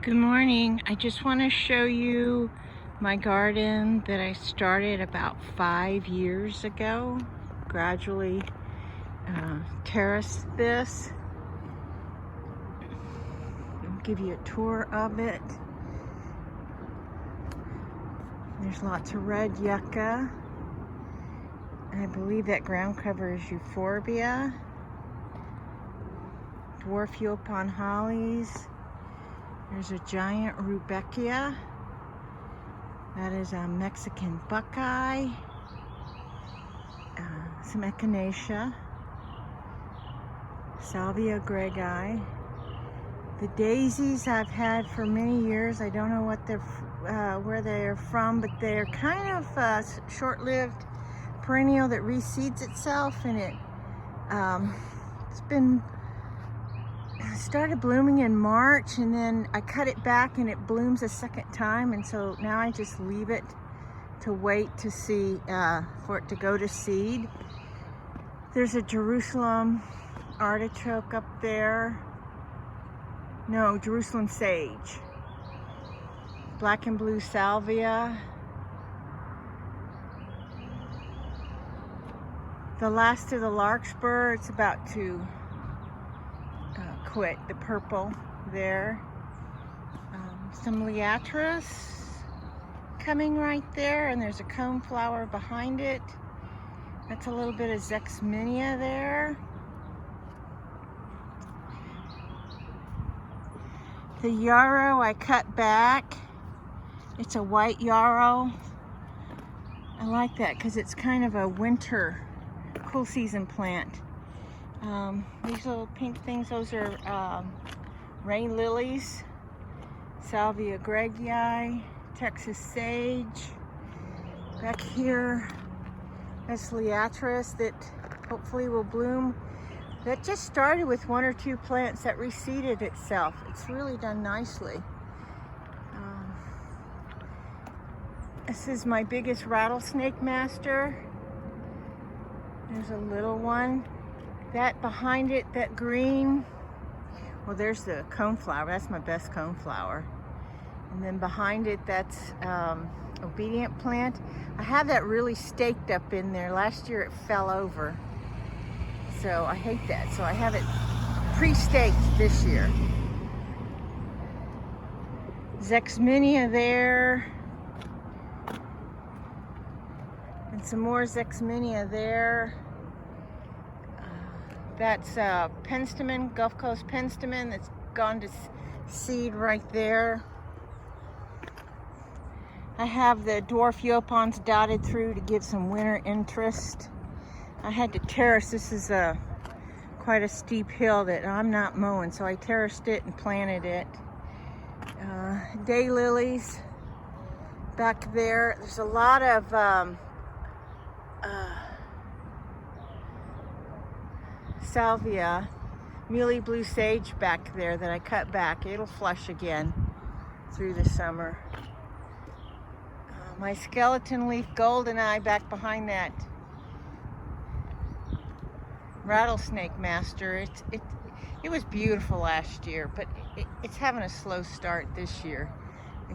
Good morning. I just want to show you my garden that I started about 5 years ago. Gradually terraced this. I'll give you a tour of it. There's lots of red yucca. I believe that ground cover is euphorbia. Dwarf Yucca hollies. There's a giant rudbeckia. That is a Mexican buckeye. Some echinacea. Salvia greggii. The daisies I've had for many years. I don't know what they're, where they're from, but they're kind of short-lived perennial that reseeds itself, and it's been started blooming in March, and then I cut it back and it blooms a second time, and so now I just leave it to wait to see for it to go to seed. There's a Jerusalem artichoke up there. No, Jerusalem sage. Black and blue salvia. The last of the larkspur, it's about to quit, the purple there. Some liatris coming right there, and there's a coneflower behind it. That's a little bit of Zexminia there. The yarrow I cut back. It's a white yarrow. I like that because it's kind of a winter, cool season plant. These little pink things, those are rain lilies, Salvia greggii, Texas sage. Back here, that's liatris that hopefully will bloom. That just started with 1 or 2 plants that reseeded itself. It's really done nicely. This is my biggest rattlesnake master. There's a little one. That behind it, that green, well, there's the coneflower. That's my best coneflower. And then behind it, that's obedient plant. I have that really staked up in there. Last year it fell over, so I hate that. So I have it pre-staked this year. Zexminia there. And some more Zexminia there. That's penstemon, Gulf Coast penstemon, that's gone to seed right there. I have the dwarf yopons dotted through to give some winter interest. I had to terrace. This is quite a steep hill that I'm not mowing, so I terraced it and planted it. Daylilies back there. There's a lot of salvia, mealy blue sage back there that I cut back. It'll flush again through the summer. My skeleton leaf goldeneye back behind that rattlesnake master. It was beautiful last year, but it's having a slow start this year.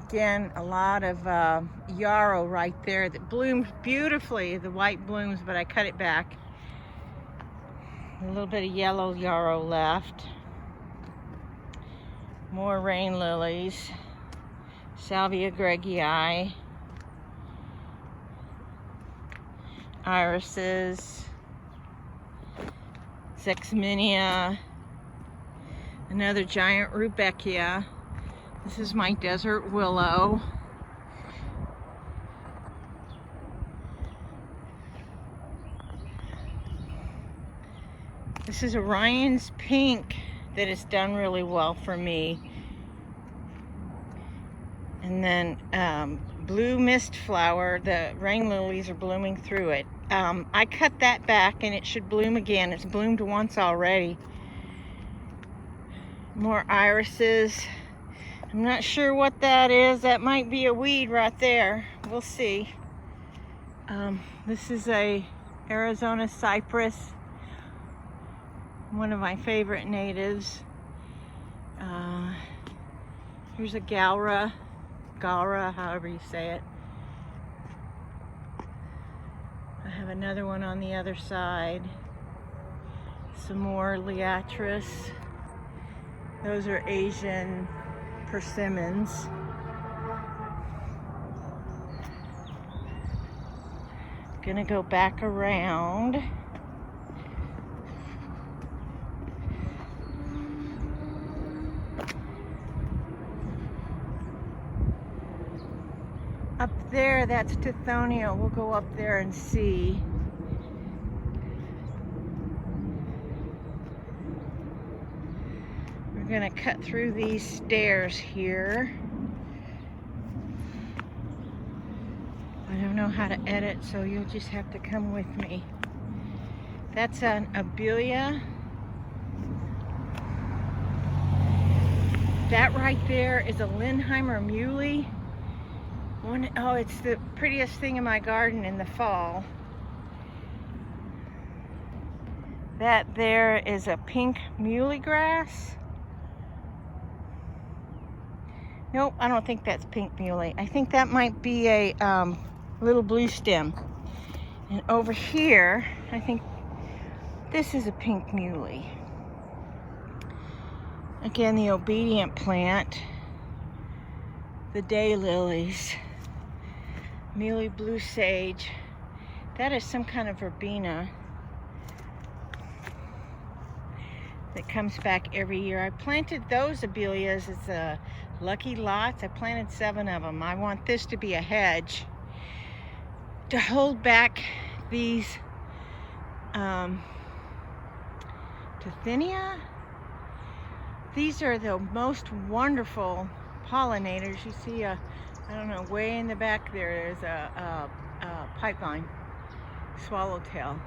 Again, a lot of yarrow right there that bloomed beautifully, the white blooms, but I cut it back. A little bit of yellow yarrow left. More rain lilies. Salvia greggii. Irises. Zexminia. Another giant rudbeckia. This is my desert willow. This is Orion's pink that has done really well for me. And then blue mist flower, the rain lilies are blooming through it. I cut that back and it should bloom again. It's bloomed once already. More irises. I'm not sure what that is. That might be a weed right there. We'll see. This is a Arizona cypress. One of my favorite natives. Here's a Galra, however you say it. I have another one on the other side. Some more liatris. Those are Asian persimmons. Gonna go back around. Up there, that's Tithonia. We'll go up there and see. We're gonna cut through these stairs here. I don't know how to edit, so you'll just have to come with me. That's an Abelia. That right there is a Lindheimer Muley. Oh, it's the prettiest thing in my garden in the fall. That there is a pink muley grass. Nope, I don't think that's pink muley. I think that might be a little blue stem. And over here, I think this is a pink muley. Again, the obedient plant. The daylilies. Muley blue sage. That is some kind of verbena that comes back every year. I planted those abelias as lucky lots. I planted 7 of them. I want this to be a hedge to hold back these Tithonia. These are the most wonderful pollinators. You see I don't know, way in the back there's a pipevine, swallowtail.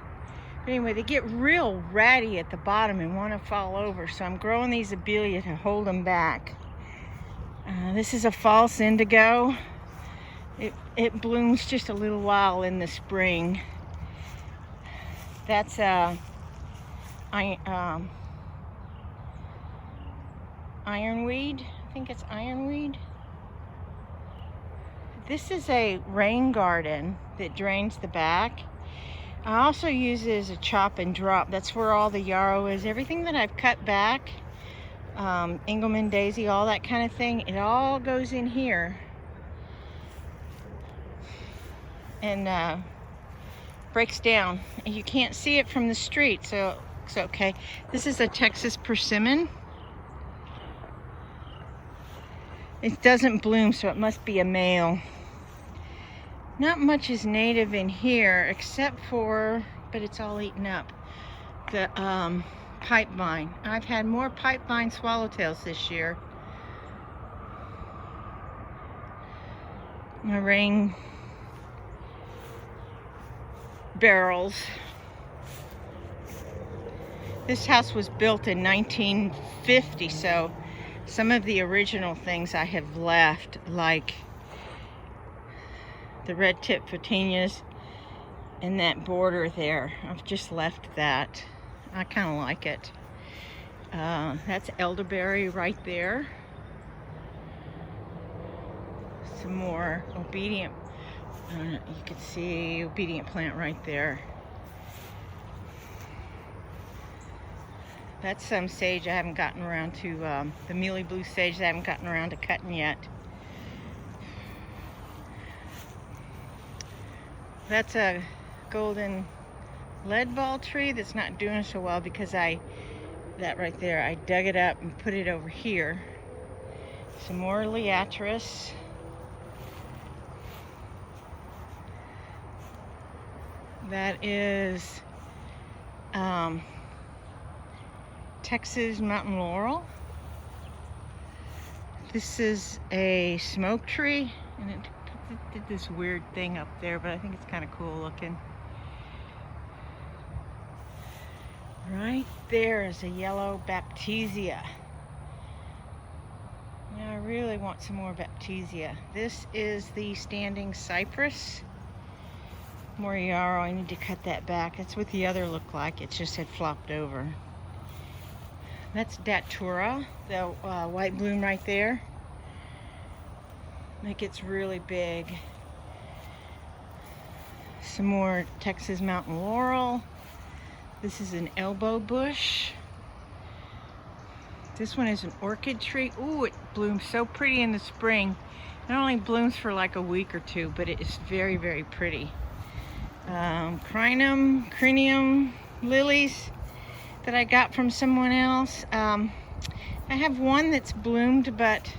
But anyway, they get real ratty at the bottom and want to fall over, so I'm growing these abelia to hold them back. This is a false indigo. It blooms just a little while in the spring. That's ironweed. I think it's ironweed. This is a rain garden that drains the back. I also use it as a chop and drop. That's where all the yarrow is. Everything that I've cut back, Engelmann daisy, all that kind of thing, it all goes in here. And breaks down. And you can't see it from the street, so it's okay. This is a Texas persimmon. It doesn't bloom, so it must be a male. Not much is native in here, except for, but it's all eaten up, the pipevine. I've had more pipevine swallowtails this year. My rain barrels. This house was built in 1950, so some of the original things I have left, like the red tip photinias and that border there. I've just left that. I kind of like it. That's elderberry right there. Some more obedient. You can see obedient plant right there. That's some sage I haven't gotten around to, the mealy blue sage that I haven't gotten around to cutting yet. That's a golden lead ball tree that's not doing so well because that right there, I dug it up and put it over here. Some more liatris. That is Texas mountain laurel. This is a smoke tree, and it did this weird thing up there, but I think it's kind of cool looking. Right there is a yellow baptisia. Now I really want some more baptisia. This is the standing cypress. More yarrow. I need to cut that back. That's what the other looked like. It just had flopped over. That's datura, the white bloom right there. It gets really big. Some more Texas mountain laurel. This is an elbow bush. This one is an orchid tree. Ooh, it blooms so pretty in the spring. It only blooms for like a week or two, but it is very, very pretty. Crinium lilies that I got from someone else. I have one that's bloomed, but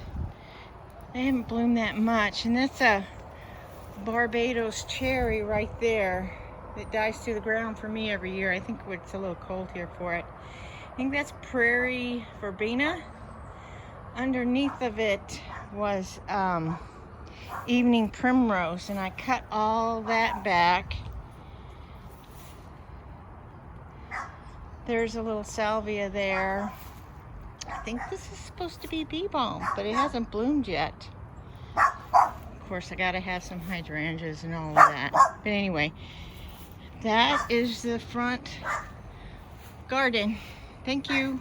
they haven't bloomed that much. And that's a Barbados cherry right there that dies to the ground for me every year. I think it's a little cold here for it. I think that's prairie verbena. Underneath of it was evening primrose, and I cut all that back. There's a little salvia there. I think this is supposed to be bee balm, but it hasn't bloomed yet. Of course, I gotta have some hydrangeas and all of that. But anyway, that is the front garden. Thank you.